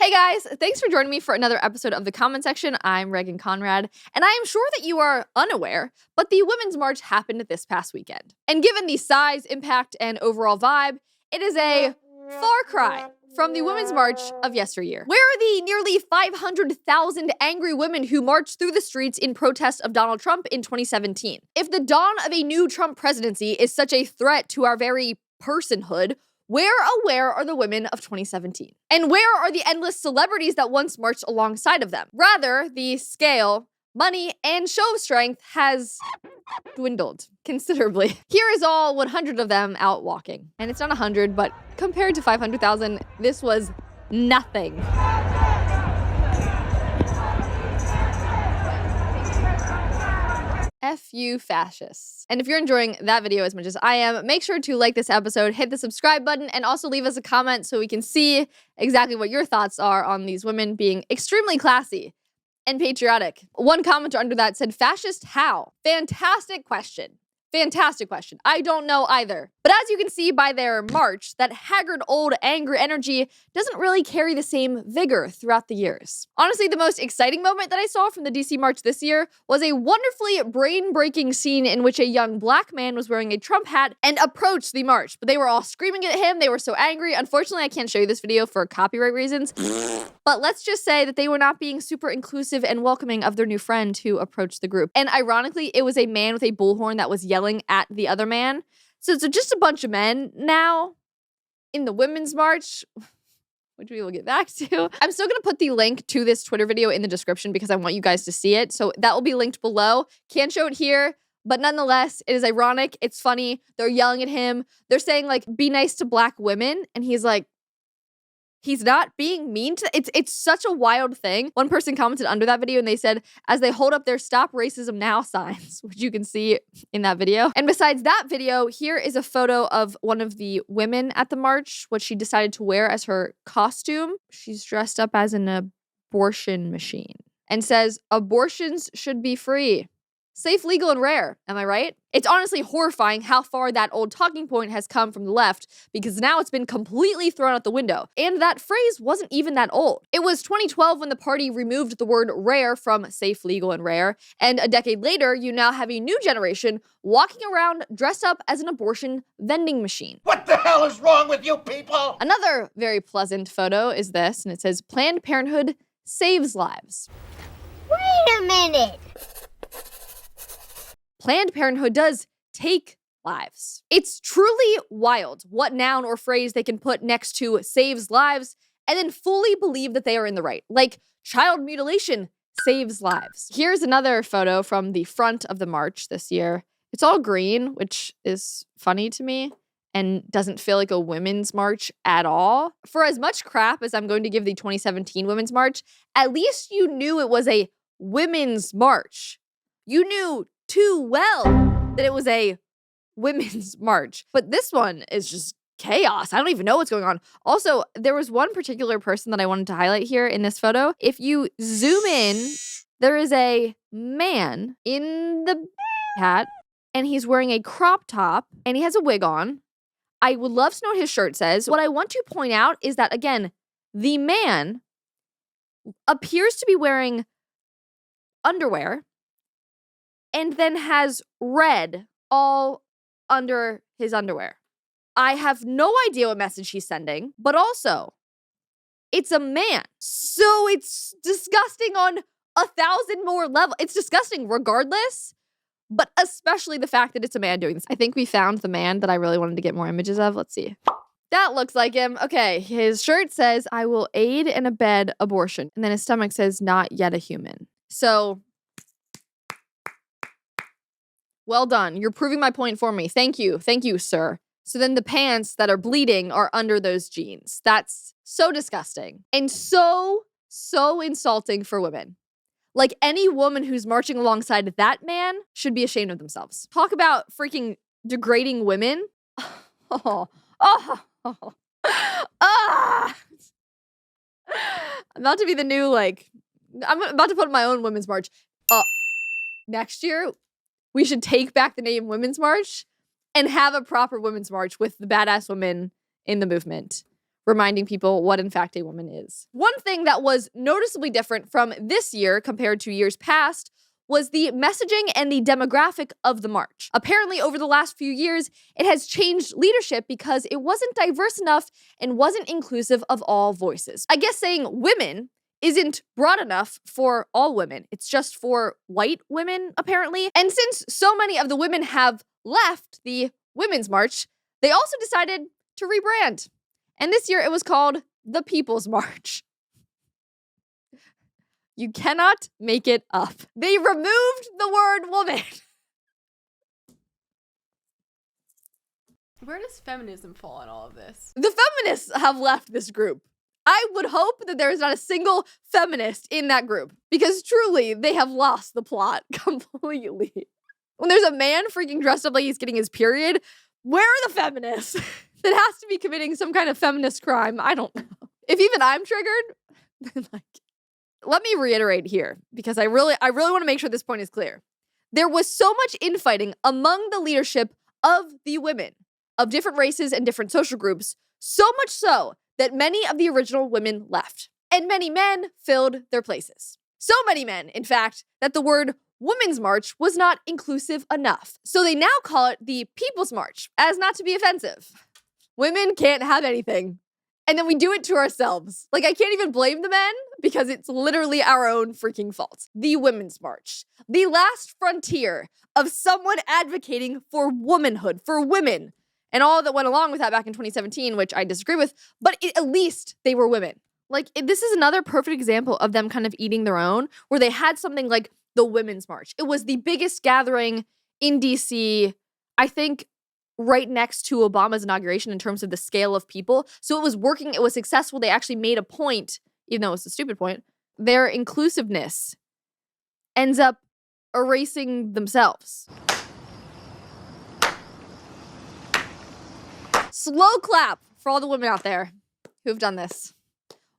Hey guys, thanks for joining me for another episode of The Comment Section. I'm Reagan Conrad, and I am sure that you are unaware, but the Women's March happened this past weekend. And given the size, impact, and overall vibe, it is a far cry from the Women's March of yesteryear. Where are the nearly 500,000 angry women who marched through the streets in protest of Donald Trump in 2017? If the dawn of a new Trump presidency is such a threat to our very personhood, where are the women of 2017? And where are the endless celebrities that once marched alongside of them? Rather, the scale, money, and show of strength has dwindled considerably. Here is all 100 of them out walking. And it's not 100, but compared to 500,000, this was nothing. F you fascists. And if you're enjoying that video as much as I am, make sure to like this episode, hit the subscribe button, and also leave us a comment so we can see exactly what your thoughts are on these women being extremely classy and patriotic. One commenter under that said, fascist how? Fantastic question. Fantastic question. I don't know either. But as you can see by their march, that haggard old angry energy doesn't really carry the same vigor throughout the years. Honestly, the most exciting moment that I saw from the DC March this year was a wonderfully brain-breaking scene in which a young black man was wearing a Trump hat and approached the march. But they were all screaming at him. They were so angry. Unfortunately, I can't show you this video for copyright reasons. But let's just say that they were not being super inclusive and welcoming of their new friend who approached the group. And ironically, it was a man with a bullhorn that was yelling at the other man. So just a bunch of men now in the Women's March, which we will get back to. I'm still going to put the link to this Twitter video in the description because I want you guys to see it. So that will be linked below. Can't show it here, but nonetheless, it is ironic. It's funny. They're yelling at him. They're saying, like, be nice to black women. And he's like, he's not being mean to, it's such a wild thing. One person commented under that video and they said, as they hold up their stop racism now signs, which you can see in that video. And besides that video, here is a photo of one of the women at the march, what she decided to wear as her costume. She's dressed up as an abortion machine and says, abortions should be free. Safe, legal, and rare. Am I right? It's honestly horrifying how far that old talking point has come from the left because now it's been completely thrown out the window. And that phrase wasn't even that old. It was 2012 when the party removed the word rare from safe, legal, and rare. And a decade later, you now have a new generation walking around dressed up as an abortion vending machine. What the hell is wrong with you people? Another very pleasant photo is this, and it says, Planned Parenthood saves lives. Wait a minute. Planned Parenthood does take lives. It's truly wild what noun or phrase they can put next to saves lives and then fully believe that they are in the right. Like child mutilation saves lives. Here's another photo from the front of the march this year. It's all green, which is funny to me and doesn't feel like a women's march at all. For as much crap as I'm going to give the 2017 Women's March, at least you knew it was a women's march. You knew too well that it was a women's march. But this one is just chaos. I don't even know what's going on. Also, there was one particular person that I wanted to highlight here in this photo. If you zoom in, there is a man in the hat, and he's wearing a crop top, and he has a wig on. I would love to know what his shirt says. What I want to point out is that, again, the man appears to be wearing underwear and then has red all under his underwear. I have no idea what message he's sending, but also, it's a man. So it's disgusting on 1,000 more levels. It's disgusting regardless, but especially the fact that it's a man doing this. I think we found the man that I really wanted to get more images of. Let's see. That looks like him. Okay, his shirt says, I will aid and abet abortion. And then his stomach says, not yet a human. So, well done. You're proving my point for me. Thank you. Thank you, sir. So then the pants that are bleeding are under those jeans. That's so disgusting and so insulting for women. Like any woman who's marching alongside that man should be ashamed of themselves. Talk about freaking degrading women. I'm about to be the new, I'm about to put my own women's march. Next year, we should take back the name Women's March and have a proper Women's March with the badass women in the movement. reminding people what in fact a woman is. One thing that was noticeably different from this year compared to years past was the messaging and the demographic of the march. Apparently, over the last few years, it has changed leadership because it wasn't diverse enough and wasn't inclusive of all voices. I guess saying women isn't broad enough for all women. It's just for white women, apparently. And since so many of the women have left the Women's March, they also decided to rebrand. And this year it was called the People's March. You cannot make it up. They removed the word woman. Where does feminism fall in all of this? The feminists have left this group. I would hope that there is not a single feminist in that group because truly they have lost the plot completely. When there's a man freaking dressed up like he's getting his period, where are the feminists? That has to be committing some kind of feminist crime. I don't know. If even I'm triggered, then let me reiterate here because I really want to make sure this point is clear. There was so much infighting among the leadership of the women of different races and different social groups, so much so that many of the original women left and many men filled their places. So many men, in fact, that the word Women's March was not inclusive enough. So they now call it the People's March, as not to be offensive. Women can't have anything. And then we do it to ourselves. Like, I can't even blame the men because it's literally our own freaking fault. The Women's March. The last frontier of someone advocating for womanhood, for women, and all that went along with that back in 2017, which I disagree with, but at least they were women. Like, this is another perfect example of them kind of eating their own, where they had something like the Women's March. It was the biggest gathering in DC, I think, right next to Obama's inauguration in terms of the scale of people. So it was working, it was successful. They actually made a point, even though it was a stupid point. Their inclusiveness ends up erasing themselves. Slow clap for all the women out there who've done this.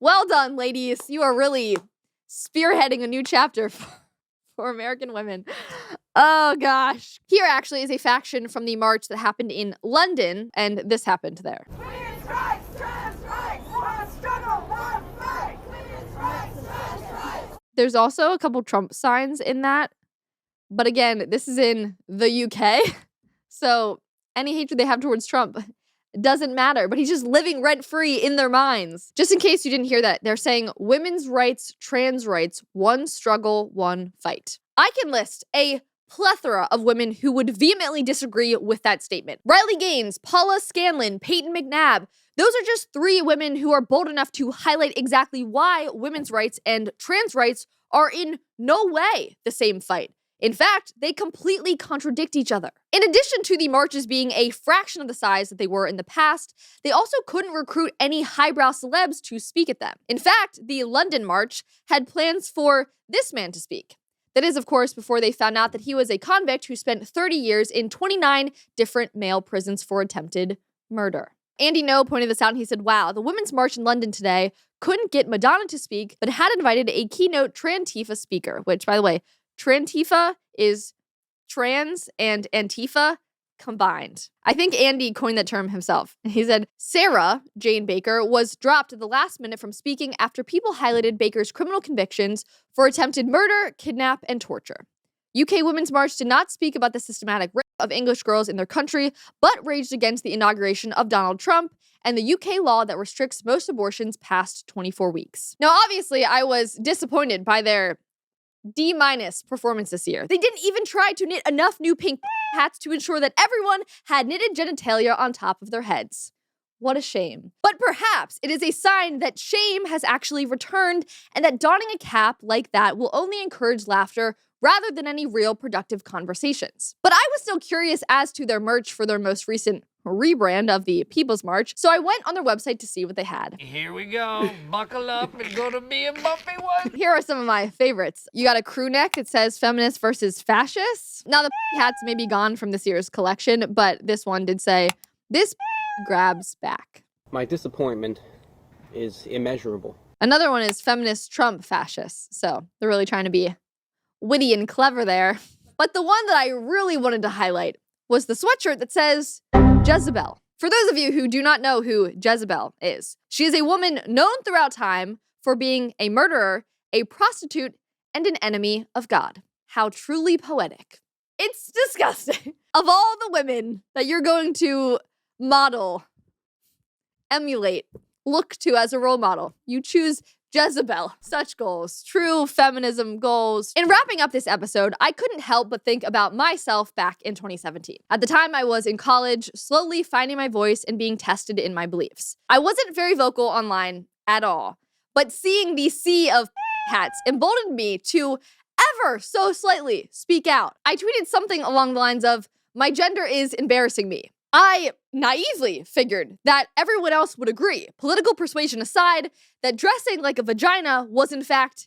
Well done, ladies. You are really spearheading a new chapter for American women. Oh, gosh. Here actually is a faction from the march that happened in London, and this happened there. Women's rights, trans rights, one struggle, one fight. Women's rights, trans rights. There's also a couple Trump signs in that. But again, this is in the UK. So any hatred they have towards Trump doesn't matter, but he's just living rent-free in their minds. Just in case you didn't hear that, they're saying women's rights, trans rights, one struggle, one fight. I can list a plethora of women who would vehemently disagree with that statement. Riley Gaines, Paula Scanlon, Peyton McNabb. Those are just 3 women who are bold enough to highlight exactly why women's rights and trans rights are in no way the same fight. In fact, they completely contradict each other. In addition to the marches being a fraction of the size that they were in the past, they also couldn't recruit any highbrow celebs to speak at them. In fact, the London March had plans for this man to speak. That is, of course, before they found out that he was a convict who spent 30 years in 29 different male prisons for attempted murder. Andy No pointed this out and he said, wow, the Women's March in London today couldn't get Madonna to speak, but had invited a keynote Trantifa speaker, which, by the way, Trantifa is trans and Antifa combined. I think Andy coined that term himself. He said, Sarah Jane Baker was dropped at the last minute from speaking after people highlighted Baker's criminal convictions for attempted murder, kidnap, and torture. UK Women's March did not speak about the systematic rape of English girls in their country, but raged against the inauguration of Donald Trump and the UK law that restricts most abortions past 24 weeks. Now, obviously, I was disappointed by their D- performance this year. They didn't even try to knit enough new pink hats to ensure that everyone had knitted genitalia on top of their heads. What a shame. But perhaps it is a sign that shame has actually returned and that donning a cap like that will only encourage laughter rather than any real productive conversations. But I was still curious as to their merch for their most recent rebrand of the People's March, so I went on their website to see what they had. Here we go. Buckle up. It's gonna be a bumpy one. Here are some of my favorites. You got a crew neck that says feminist versus fascist. Now the hats may be gone from this year's collection, but this one did say, this grabs back. My disappointment is immeasurable. Another one is feminist Trump fascists. So they're really trying to be witty and clever there. But the one that I really wanted to highlight was the sweatshirt that says Jezebel. For those of you who do not know who Jezebel is, she is a woman known throughout time for being a murderer, a prostitute, and an enemy of God. How truly poetic. It's disgusting. Of all the women that you're going to model, emulate, look to as a role model, you choose Jezebel. Such goals. True feminism goals. In wrapping up this episode, I couldn't help but think about myself back in 2017. At the time, I was in college, slowly finding my voice and being tested in my beliefs. I wasn't very vocal online at all, but seeing the sea of hats emboldened me to ever so slightly speak out. I tweeted something along the lines of, "My gender is embarrassing me." I naively figured that everyone else would agree, political persuasion aside, that dressing like a vagina was in fact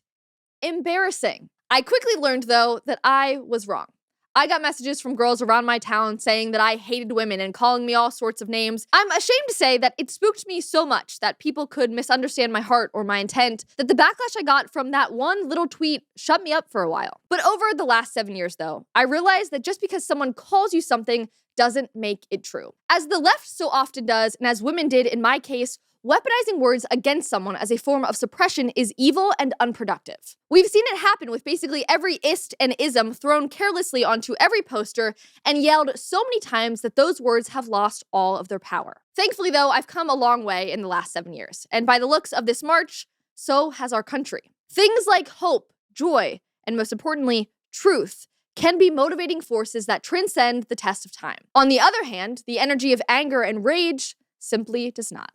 embarrassing. I quickly learned, though, that I was wrong. I got messages from girls around my town saying that I hated women and calling me all sorts of names. I'm ashamed to say that it spooked me so much that people could misunderstand my heart or my intent, that the backlash I got from that one little tweet shut me up for a while. But over the last 7 years, though, I realized that just because someone calls you something doesn't make it true. As the left so often does, and as women did in my case, weaponizing words against someone as a form of suppression is evil and unproductive. We've seen it happen with basically every ist and ism thrown carelessly onto every poster and yelled so many times that those words have lost all of their power. Thankfully, though, I've come a long way in the last 7 years, and by the looks of this march, so has our country. Things like hope, joy, and most importantly, truth can be motivating forces that transcend the test of time. On the other hand, the energy of anger and rage simply does not.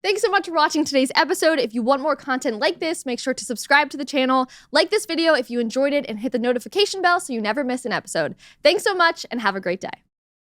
Thanks so much for watching today's episode. If you want more content like this, make sure to subscribe to the channel, like this video if you enjoyed it, and hit the notification bell so you never miss an episode. Thanks so much and have a great day.